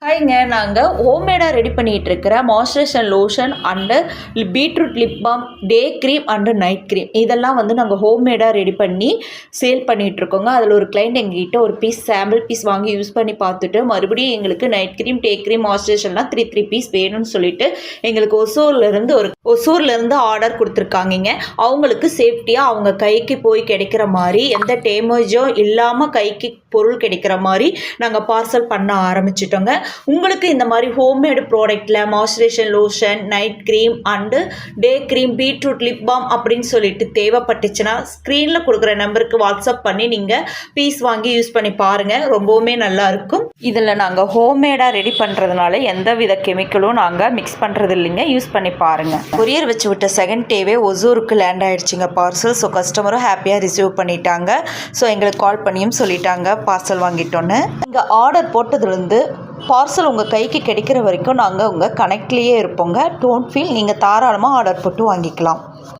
ஹாய்ங்க, நாங்கள் ஹோம்மேடாக ரெடி பண்ணிகிட்டு இருக்கிற moisturisation lotion and beetroot lip bomb, day cream and night cream இதெல்லாம் நாங்கள் ஹோம்மேடாக ரெடி பண்ணி சேல் பண்ணிகிட்ருக்கோங்க. அதில் ஒரு கிளைண்ட் எங்ககிட்ட ஒரு சாம்பிள் பீஸ் வாங்கி யூஸ் பண்ணி பார்த்துட்டு மறுபடியும் எங்களுக்கு நைட் க்ரீம், டே க்ரீம், மாய்ஸ்சரைசேஷன்லாம் த்ரீ பீஸ் வேணும்னு சொல்லிட்டு எங்களுக்கு ஒசூர்லேருந்து ஆர்டர் கொடுத்துருக்காங்க. அவங்களுக்கு சேஃப்டியாக அவங்க கைக்கு போய் கிடைக்கிற மாதிரி எந்த டேமேஜும் இல்லாமல் கைக்கு பொருள் கிடைக்கிற மாதிரி நாங்கள் பார்சல் பண்ண ஆரம்பிச்சிட்டோங்க. உங்களுக்கு இந்த மாதிரி ஹோம்மேடு ப்ராடக்ட்டில் moisturisation lotion, night cream and day cream, beetroot lip balm அப்படின்னு சொல்லிட்டு தேவைப்பட்டுச்சுன்னா ஸ்க்ரீனில் கொடுக்குற நம்பருக்கு வாட்ஸ்அப் பண்ணி நீங்கள் பீஸ் வாங்கி யூஸ் பண்ணி பாருங்கள். ரொம்பவுமே நல்லாயிருக்கும். இதில் நாங்கள் ஹோம்மேடாக ரெடி பண்ணுறதுனால எந்த வித கெமிக்கலும் நாங்கள் மிக்ஸ் பண்ணுறது இல்லைங்க. யூஸ் பண்ணி பாருங்கள். கொரியர் வச்சு விட்ட செகண்ட் டேவே ஒசூருக்கு லேண்ட் ஆகிடுச்சிங்க பார்சல். ஸோ கஸ்டமரும் ஹாப்பியாக ரிசீவ் பண்ணிட்டாங்க. ஸோ எங்களுக்கு கால் பண்ணியும் சொல்லிட்டாங்க பார்சல் வாங்கிட்டோன்னு. இங்கே ஆர்டர் போட்டதுலேருந்து பார்சல் உங்கள் கைக்கு கிடைக்கிற வரைக்கும் நாங்கள் உங்கள் கனெக்ட்லேயே இருப்போங்க. டோன்ட் ஃபீல், நீங்கள் தாராளமாக ஆர்டர் போட்டு வாங்கிக்கலாம்.